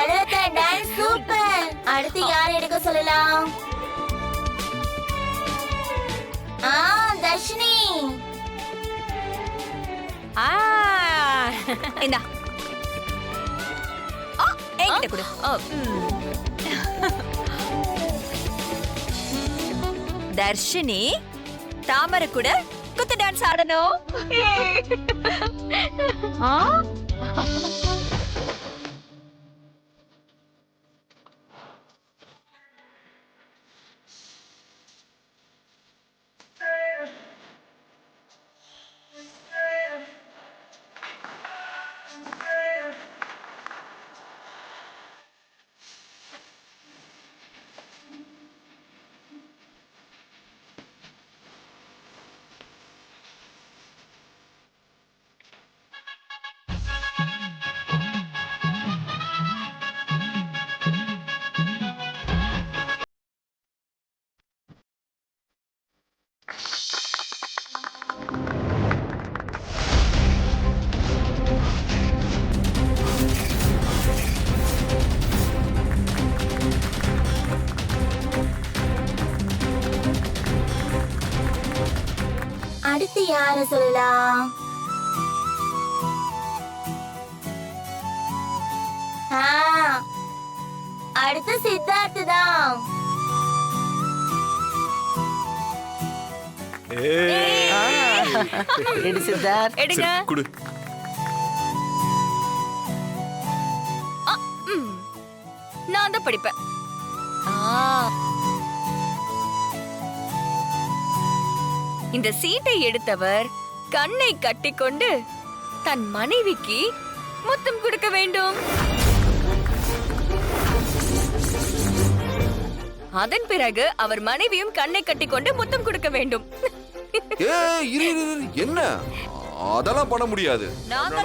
பரத dance super. அடுத்து யார் எடுக்க சொல்லலாம்? தர்ஷினி. இந்தா என்கிட்ட கொடு. தர்ஷினி தாமரை கூட குத்து டான்ஸ் ஆடணும். அடுத்து யார சொல்லலாம்? அடுத்து சித்தார்த் தான். சித்தார்த் எடுங்க. குடு. நான் தான் படிப்பேன். இந்த சீட்டை எடுத்தவர் கண்ணை கட்டிக்கொண்டு தன் மனைவிக்கு முத்தம் கொடுக்க வேண்டும். அதன் பிறகு அவர் மனைவியும் கண்ணை கட்டிக்கொண்டு முத்தம் கொடுக்க வேண்டும். என்ன அதெல்லாம் பண்ண முடியாது. நாங்க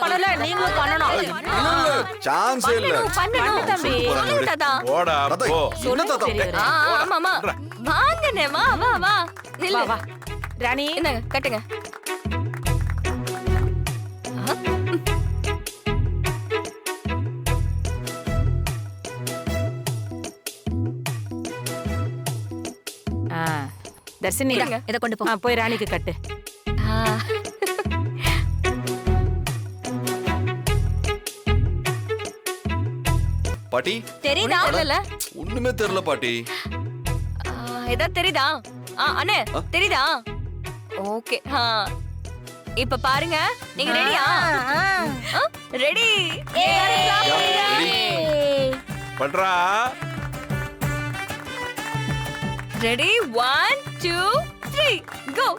பண்ணல, நீங்களும் பண்ணணும். சான்ஸே இல்ல. போடா போ. ஆமாமா வாங்கனே, வா வா வா. வா வா ராணி, என்ன கட்டுங்க. தர்ஷினி இத கொண்டு போ. போய் ராணிக்கு கட்டு. பாட்டி தெரியுதா? இல்ல ஒண்ணுமே தெரியல பாட்டி. ஏதா தெரியுதா? அண்ணே தெரியுதா? ஓகே. இப்ப பாருங்க, நீங்க ரெடியா? ரெடி. பண்றா. ரெடி 1 2 3 கோ.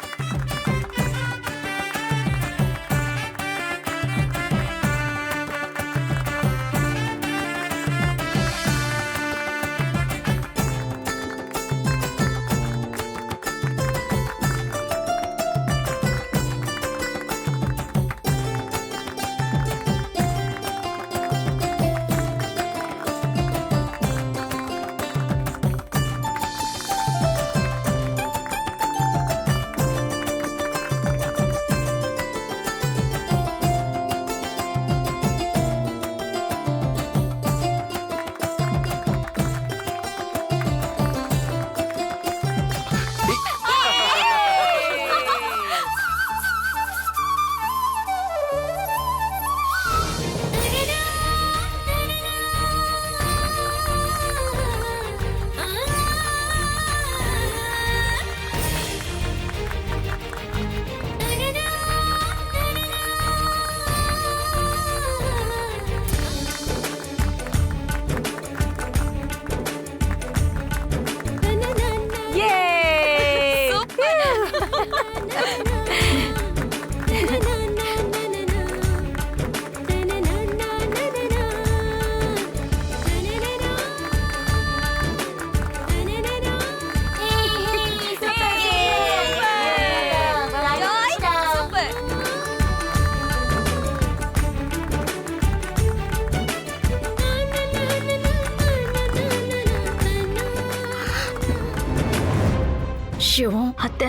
அத்தை,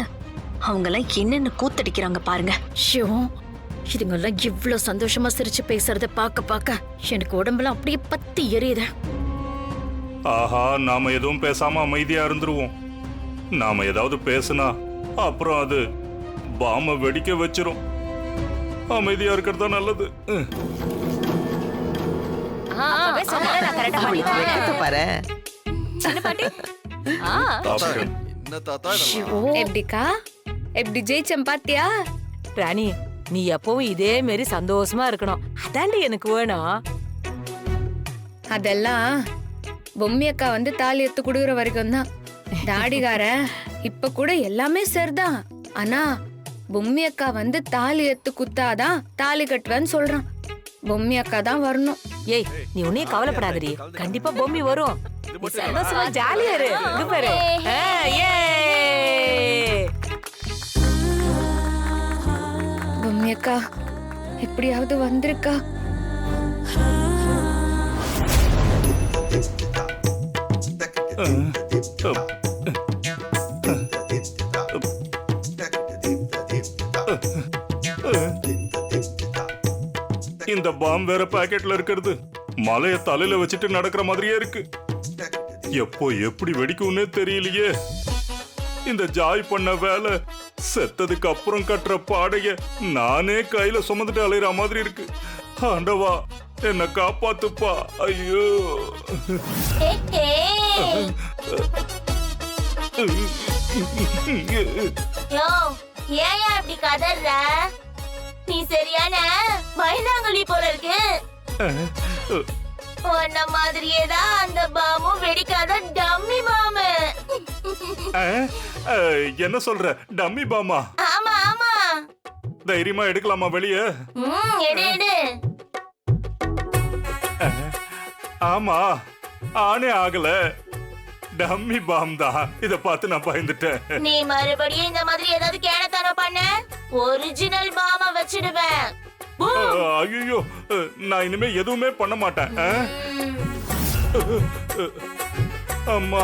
அவங்க எல்லாம் என்னென்ன கூத்தடிக்கிறாங்க பாருங்க. இதுங்கெல்லாம் இவ்ளோ சந்தோஷமா சிரிச்சு பேசுறத பார்க்க எனக்கு உடம்பெல்லாம் அப்படியே பத்தி எரியுது. ஆஹா, நாம எதுவும் பேசாம அமைதியா இருந்துருவோம். நாம ஏதாவது பேசுனா அப்புறம் அது பாம வெடிக்க வச்சிரும். அமைதியா இருக்கிறது தான் நல்லது. அப்பவே சொன்னேன்ல, நான் கரெக்டா பண்ணிட்டேன். பாரு. சின்ன பாட்டி. தாத்தா, என்ன தாத்தா இதெல்லாம்? எப்படிக்கா எப்படி ஜெயிச்சம் பாத்தியா? ராணி, நீ எப்பவும் இதே மாதிரி சந்தோஷமா இருக்கணும். அதாண்டி எனக்கு வேணும். அதெல்லாம் பொம்மி அக்கா வந்து தாலி எடுத்து குடுக்குற வரைக்கும் தான். தாடிகார இப்ப கூட எல்லாமே சரிதான். ஆனா பொம்மி அக்கா வந்து தாலி எடுத்து குத்தாதான் தாலி கட்டுவேன்னு சொல்றான். பொம்மி அக்கா தான் வரணும். ஏய், நீ உன்னையே கவலைப்படாதடி. கண்டிப்பா பொம்மி வரும். நீ சந்தோஷமா ஜாலியா இரு. இங்க பாரு. பொம்மி அக்கா எப்படியாவது வந்திருக்கா? இந்த பாம் வேற பாக்கெட்ல இருக்கிறது மலைய தலையில வச்சுட்டு நடக்கிற மாதிரியே இருக்கு. எப்போ எப்படி வெடிக்கும்னே தெரியலையே. இந்த ஜாய் பண்ண வேலை செத்ததுக்கு அப்புறம் கட்டுற பாடைய நானே கையில சுமந்துட்டு அலையிற மாதிரி இருக்கு. ஆண்டவா, என்ன காப்பாத்துப்பா. ஐயோ, யோ, ஏன் இப்படி கதற? நீ சரியான பயந்தாங்குழி போல இருக்கு. உன்ன மாதிரியே தான் அந்த பாமும் வெடிக்காத டம்மி பாம்பு. என்ன சொல்ற? டம்மி பாமா? ஆமா ஆமா. தைரியமா எடுக்கலாமா வெளியே? எடு எடு. ஆமா, ஆனே ஆகல. டம்மி பாம் தான். இத பார்த்து நான் பயந்துட்டேன். நீ மறுபடியும் இந்த மாதிரி ஏதாவது கேனத்தனம் பண்ண ஒரிஜினல் பாம வச்சிடுவேன். ஐயோ, நான் இனிமே எதுவுமே பண்ண மாட்டேன். அம்மா,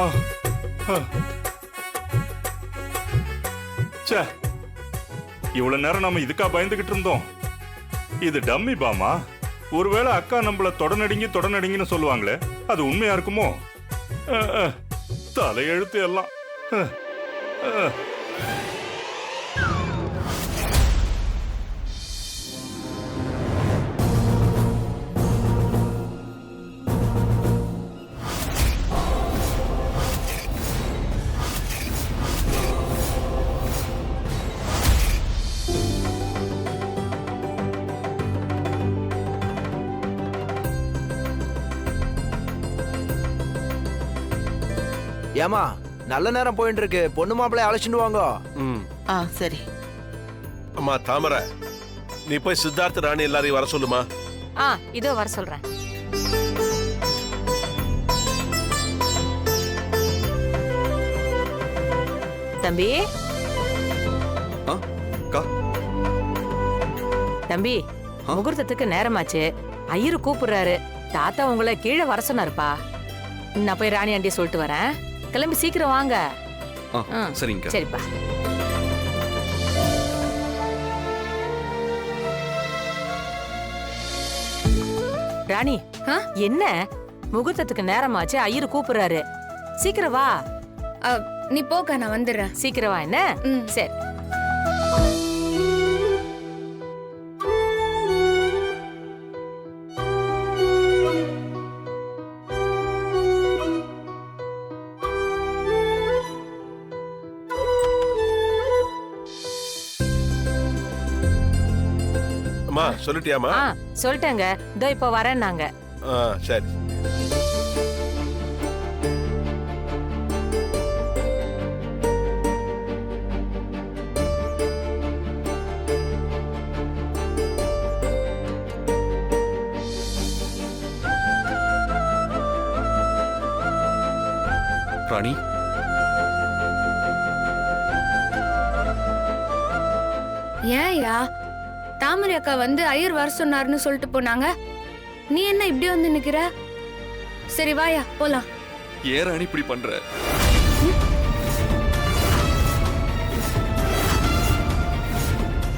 ச்சே, இவ்வளவு நேரம் நாம இதுக்கா பயந்துகிட்டு இருந்தோம். இது டம்மி பாமா? ஒருவேளை அக்கா நம்மள தொடநடுங்கின்னு சொல்லுவாங்களே, அது உண்மையா இருக்குமோ? தலையெழுத்து எல்லாம். ஏமா, நல்ல நேரம் போயிட்டு இருக்கு. பொண்ணு மாப்பிள்ளை அழைச்சிட்டு வாங்க. சரி. அம்மா தாமரை, நீ போய் சித்தார்த்த ராணி எல்லாரையும் வர சொல்லுமா. இதோ வர சொல்றேன். தம்பி, தம்பி, முகூர்த்தத்துக்கு நேரமாச்சு. ஐயரு கூப்பிடுறாரு. தாத்தா உங்களை கீழே வர சொன்னாருப்பா. நான் போய் ராணி ஆண்டிய சொல்லிட்டு வரேன். கிளம்பி சீக்கிரம் வாங்க. சரிங்க. சரிப்பா. ராணி, என்ன முகூர்த்தத்துக்கு நேரமாச்சு. ஐயரு கூப்பிடுறாரு. சீக்கிரம் வா. நீ போக்கா, நான் வந்துடுறேன். சீக்கிரம் வா. என்ன? சரி. அம்மா சொல்லிட்டியாமா? சொல்லிட்டேங்க. இதோ இப்ப வரேன் நாங்க. சரி. ராணி, ஏன்யா தாமரை அக்கா வந்து ஐயர் வர சொன்னாருன்னு சொல்லிட்டு போனாங்க. நீ என்ன இப்படி வந்து நிக்கிற? சரி வாயா போலாம். ஏன் ராணி இப்படி பண்ற?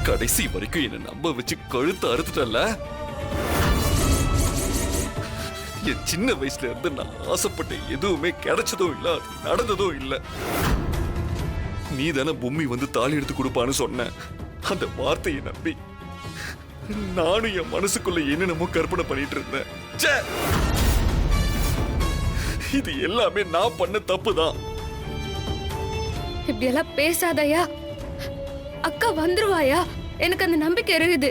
கடைசி வரைக்கும் என்ன நம்ப வச்சு கழுத்து அறுத்துட்டல. என் சின்ன வயசுல இருந்து நான் ஆசைப்பட்ட எதுவுமே கிடைச்சதும் இல்ல, அது நடந்ததும் இல்ல. நீ தானே பொம்மி வந்து தாலி எடுத்து கொடுப்பான்னு சொன்ன. அந்த வார்த்தையை நம்பி நானும் என் மனசுக்குள்ள என்னென்னமோ கற்பனை பண்ணிட்டு இருந்தேன். ச்சே! இது எல்லாமே நான் பண்ண தப்புதான். இப்படி எல்லாம் பேசாதயா. அக்கா வந்துருவாயா? எனக்கு அந்த நம்பிக்கை இருக்குது.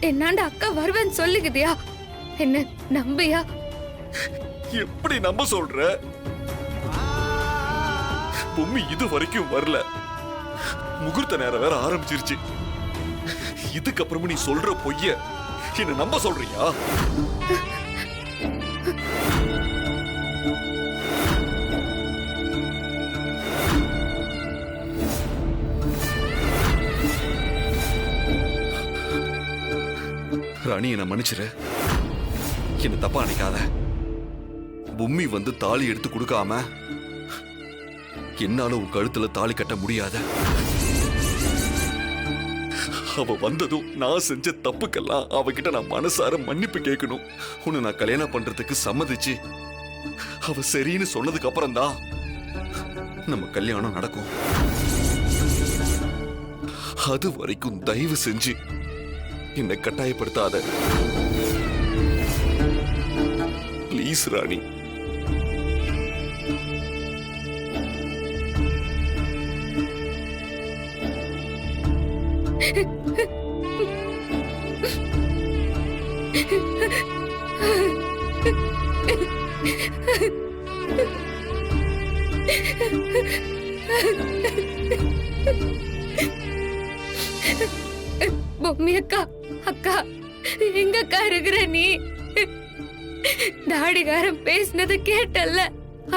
என்னாண்ட அக்கா வருவேன்னு சொல்லிக்குதியா? என்ன நம்பியா? எப்படி நம்ப சொல்ற? பொம்மி இது வரைக்கும் வரல. முகூர்த்த நேரம் வேற ஆரம்பிச்சிருச்சு. இதுக்கப்புறமா நீ சொல்ற பொய்ய என்ன நம்ப சொல்றியா? ராணி, என்ன மன்னிச்சிரு. என்ன தப்பா நினைக்காத. பொம்மி வந்து தாலி எடுத்து கொடுக்காம என்னால உன் கழுத்துல தாலி கட்ட முடியாத. அவ வந்ததும் நான் செஞ்ச தப்புக்கெல்லாம் அவகிட்ட நான் மனசார மன்னிப்பு கேட்கணும். உன்னை நான் கல்யாணம் பண்றதுக்கு சம்மதிச்சு அவ சரின்னு சொன்னதுக்கு அப்புறம் தான் நம்ம கல்யாணம் நடக்கும். அது வரைக்கும் தயவு செஞ்சு என்னை கட்டாயப்படுத்தாத. ப்ளீஸ் ராணி. பொம்மி அக்கா, அக்கா எங்க அக்கா இருக்கிற நீ? தாடிகாரன் பேசினது கேட்டல்ல?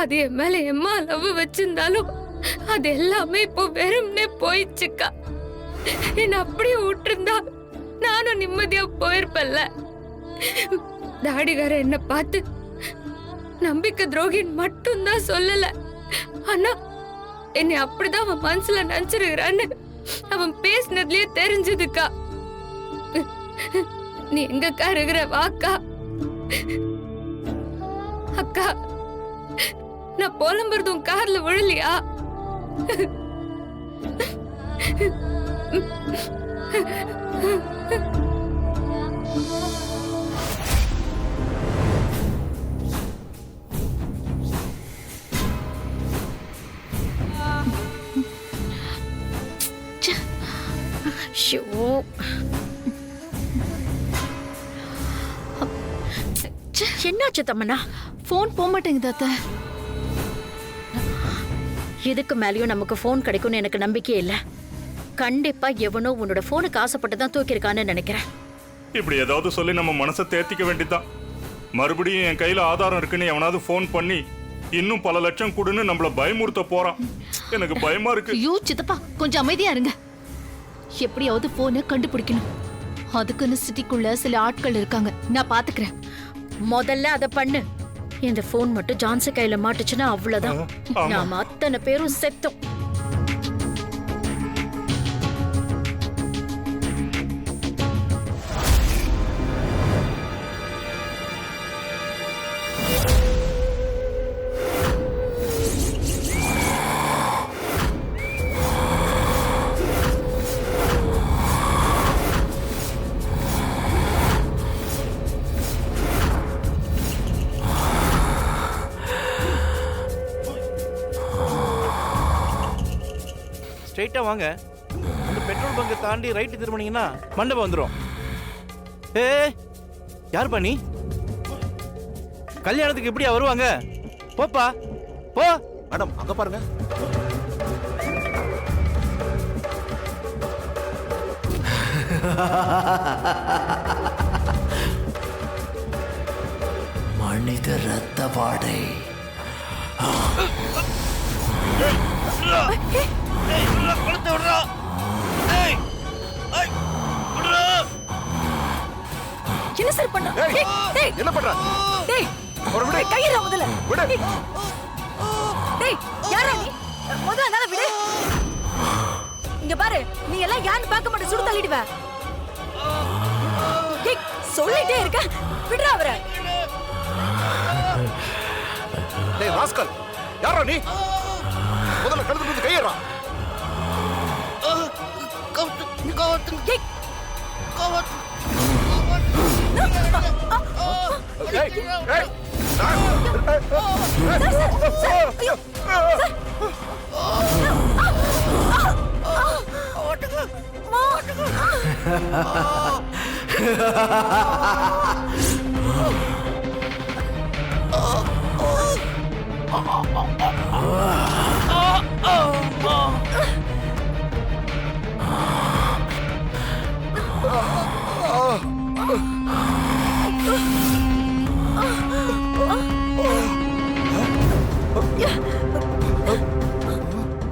அது என் மேல எம்மா லவ் வச்சிருந்தாலும் அது எல்லாமே இப்போ வெறும்னே போயிடுச்சுக்கா. என்ன அப்படியே விட்டுருந்தா நானும் நிம்மதியா போயிருப்பல்ல. தாடிகாரன் என்ன பார்த்து நம்பிக்கை துரோகின்னு மட்டும்தான் சொல்லல, ஆனா என்னை அப்படிதான் அவன் மனசுல நினைச்சிருக்கிறான்னு அவன் பேசினதுலயே தெரிஞ்சதுக்கா. நீ எங்கக்கா இருக்கிற? வாக்கா. அக்கா, நான் புலம்புறதும் கார்ல விழலையா? என்னாச்சு தம்மனா? போன் போக மாட்டேங்குது அத்தை. இதுக்கு மேலயும் நமக்கு போன் கிடைக்கும்னு எனக்கு நம்பிக்கை இல்ல. கண்டிப்பா எவனோ உன்னோட போனுக்கு ஆசைப்பட்டு தான் தூக்கிருக்கான்னு நினைக்கிறேன். இப்படி ஏதாவது சொல்லி நம்ம மனசை தேர்த்திக்க வேண்டியதுதான். மறுபடியும் என் கையில ஆதாரம் இருக்குன்னு எவனாவது போன் பண்ணி இன்னும் பல லட்சம் கொடுன்னு நம்மள பயமுறுத்த போறான். எனக்கு பயமா இருக்கு. ஐயோ சித்தப்பா, கொஞ்சம் அமைதியா இருங்க. எப்படியாவது போனை கண்டுபிடிக்கணும். அதுக்குன்னு சிட்டிக்குள்ள சில ஆட்கள் இருக்காங்க, நான் பாத்துக்கிறேன். முதல்ல அத பண்ணு. இந்த போன் மட்டும் ஜான்சி கையில மாட்டுச்சுன்னா அவ்வளவுதான். நாம அத்தனை பேரும் செத்தோம். ஸ்ட்ரைட்டா வாங்க. அந்த பெட்ரோல் பங்கை தாண்டி ரைட்டு திரும்பினீங்கன்னா மண்டபம் வந்துடும். யார் பண்ணி கல்யாணத்துக்கு எப்படியா வருவாங்க? போப்பா போ. மேடம் அங்க பாருங்க. மனித ரத்த வாடை. என்ன சார் பண்ண? என்ன பண்ற? டேய், ஒரு விடு. கையில முதல்ல விடு. டேய், யாரா நீ? முதல்ல அத விடு. இங்க பாரு, நீ எல்லாம் யான்னு பார்க்க மாட்டே, சுடு தள்ளிடுவ. ஏய், சொல்லிட்டே இருக்க, விடுறா அவரை. டேய் ராஸ்கல், யாரா நீ? முதல்ல கழுத்துல இருந்து கையேறா.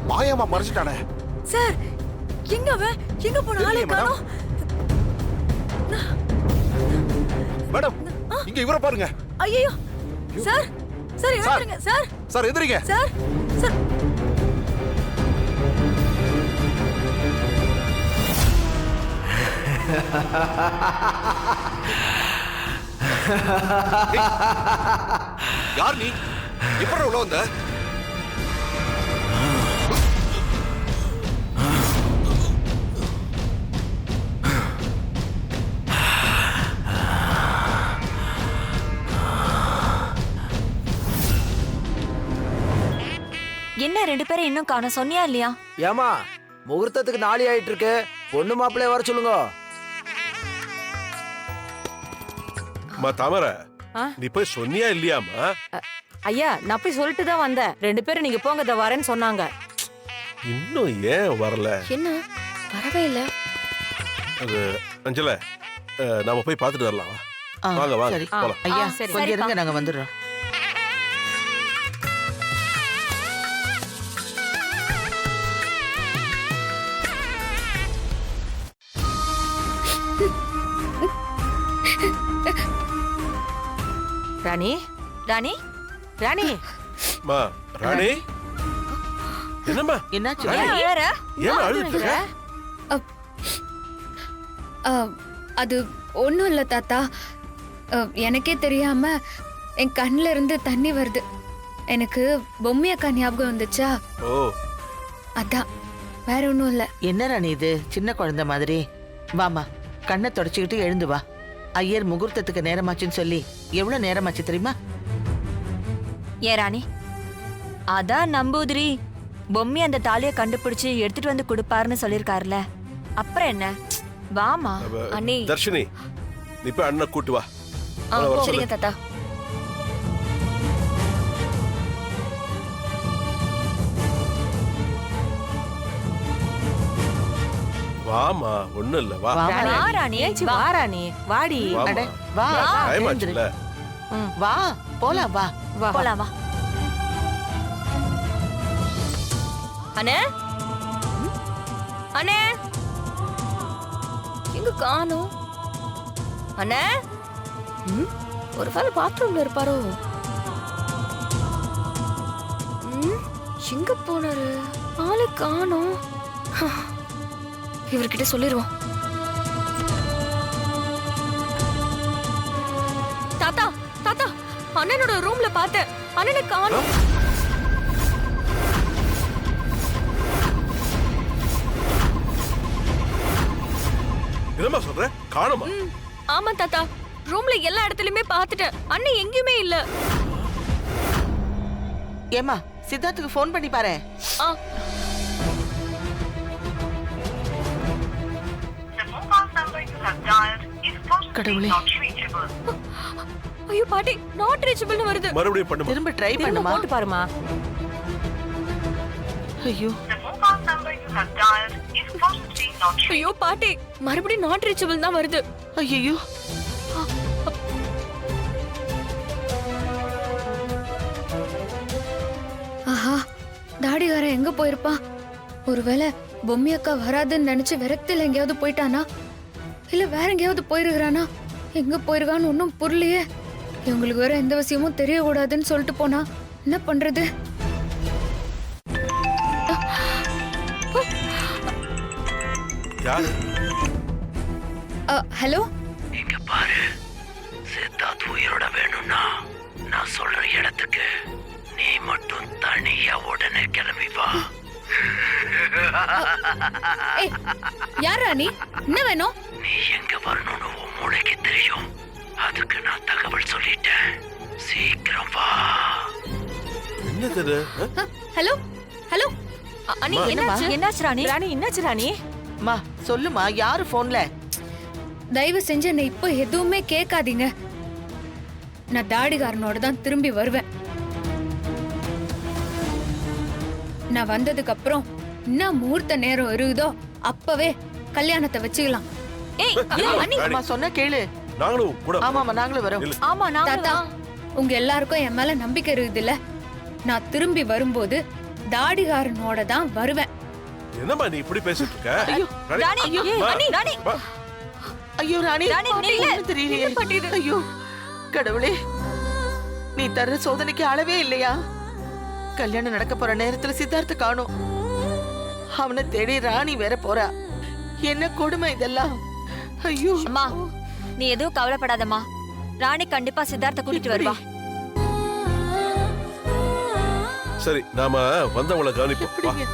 மாயாமா மறைச்சிட்டானே. சார், எங்க அவன்? எங்க போன ஆளே காணோம். மேடம், இங்க இவரை பாருங்க. ஐயோ சார், சார் எழுந்திருங்க சார். சார் எதிரிங்க. Sir, sir. யார் நீ? எப்படி உள்ள வந்த? என்ன ரெண்டு பேரும் இன்னும் காணோம், சொன்னியா இல்லையா? ஏமா முகூர்த்தத்துக்கு நாளை ஆயிட்டு இருக்கு, பொண்ணு மாப்பிள்ளைய வர சொல்லுங்க. அம்மா தாமரை, நீ போய் சொன்னியா இல்லையாமா? ஐயா, நான் போய் சொல்லிட்டு தான் வந்தேன். 2 பேரும் நீங்க போங்க, இத வரேன்னு சொன்னாங்க. இன்னும் ஏன் வரல? என்ன வரவே இல்ல? அது அஞ்சல, நாம போய் பார்த்துட்டு வரலாம். வாங்க வாங்க போலாம். ஐயா கொஞ்சம் இருங்க, நாங்க வந்துடுறோம். ராணி, ராணி, ராணி, மா ராணி, என்னம்மா என்னாச்சு? ஏன் அழுதுட்டு இருக்க? அது ஒண்ணும் இல்ல தாத்தா. எனக்கே தெரியாம என் கண்ணுல இருந்து தண்ணி வருது. எனக்கு பொம்மி அக்கா ஞாபகம் வந்துச்சா, ஓ அதான், வேற ஒண்ணும் இல்ல. என்ன ராணி இது சின்ன குழந்தை மாதிரி? வாமா, கண்ணை தொடச்சுக்கிட்டு எழுந்து வா. ஐயர் முகூர்த்தத்துக்கு நேரமாச்சுன்னு சொல்லி எவ்வளவு நேரமாச்சு தெரியுமா? ஏ ராணி, அதான் நம்பூதிரி பொம்மி அந்த தாலியை கண்டுபிடிச்சு எடுத்துட்டு வந்து கொடுப்பாருன்னு சொல்லிருக்காருல, அப்புறம் என்ன? வாமா அண்ணி. தர்ஷினி, நீ போய் அண்ணனை கூட்டு வா. சரிங்க தாத்தா. வாமா, ஒண்ணும் இல்ல, வா. ராணி, வா ராணி, வாடி. வாமா. வா, டைம் ஆச்சுல. வா போலாம், வா வா. போலாம் வா. அண்ணே, அண்ணே, எங்க காணோம்? அண்ணே, ஒரு வேளை பாத்ரூம்ல இருப்பாரோ? எங்க போனாரு? ஆளு காணோம். இவர்கிட்ட சொல்லிடுவோம். தாத்தா, தாத்தா, அண்ணனோட ரூம்ல பார்த்தேன், அண்ணனை காணோம். என்னம்மா சொல்ற? காணுமா? ஆமா தாத்தா, ரூம்ல எல்லா இடத்துலயுமே பார்த்துட்டேன், அண்ணன் எங்கேயுமே இல்ல. ஏமா, சித்தார்த்துக்கு ஃபோன் பண்ணி பாரு. கடவுளே, ஐயோ பாட்டி, நாட் ரீச்சபிள்னு வருது. மறுபடியும் பண்ணுமா? திரும்ப ட்ரை பண்ணுமா? போட்டு பாருமா. ஐயோ, ஐயோ பாட்டி, மறுபடியும் நாட் ரீச்சபிள் தான் வருது. ஐயோ, ஆஹா, தாடிகாரன் எங்க போயிருப்பான்? ஒருவேளை பொம்மி அக்கா வராதுன்னு நினைச்சு விரக்தியில எங்கேயாவது போயிட்டானா, இல்ல வேற எங்கேயாவது போயிருக்கிறானா? எங்க போயிருக்கான்னு ஒன்னும் புரியலையே. இவங்களுக்கு வேற எந்த விஷயமும் தெரியக்கூடாதுன்னு சொல்லிட்டு போனா என்ன பண்றது? யாரு? ஹலோ இங்க பாரு, சித்தார்த் உயிரோட வேணும்னா நான் சொல்ற இடத்துக்கு நீ மட்டும் தனியா உடனே கிளம்பி வா. ஏய் யாரா நீ? என்ன வேணும்? நீ எங்க வரணும்னு உன் மூளைக்கு தெரியும். அதுக்கு நான் தகவல் சொல்லிட்டேன். சீக்கிரம் வா. என்ன தெரு? ஹலோ ஹலோ அண்ணி என்னாச்சு ராணி? ராணி என்னாச்சு ராணி? மா சொல்லுமா, யாரு போன்ல? தயவு செஞ்சு என்னை இப்போ எதுவுமே கேட்காதீங்க. நான் தாடிகாரனோட தான் திரும்பி வருவேன். நான் வந்ததுக்கு அப்புறம் என்ன முகூர்த்த நேரம் இருக்குதோ அப்பவே கல்யாணத்தை வச்சுக்கலாம். ஏய் அண்ணி அம்மா சொன்ன கேளு. நாங்களும் கூட ஆமாமா, நாங்களும் வரோம். ஆமா நான் தாத்தா உங்க எல்லாருக்கும் என் மேல நம்பிக்கை இருக்குதுல்ல? நான் திரும்பி வரும்போது தாடிகாரனோட தான் வருவேன். என்னம்மா நீ இப்படி பேசிட்டு இருக்க? ராணி அண்ணி ராணி ஐயோ ராணி, ராணி, நில்லு. ஒண்ணும் தெரியலையே. ஐயோ கடவுளே, நீ தர்ற சோதனைக்கு அளவே இல்லையா? கல்யாணம் நடக்க போற நேரத்துல சித்தார்த்த காணோம். அவனை தேடி ராணி வேற போறா. என்ன கொடுமை இதெல்லாம். ஐயோ அம்மா நீ எதுவும் கவலைப்படாதம்மா. ராணி கண்டிப்பா சித்தார்த்த கூட்டிட்டு வருவா. சரி, நாம வந்தவங்களை கவனிப்போம். வா. எப்படிங்க?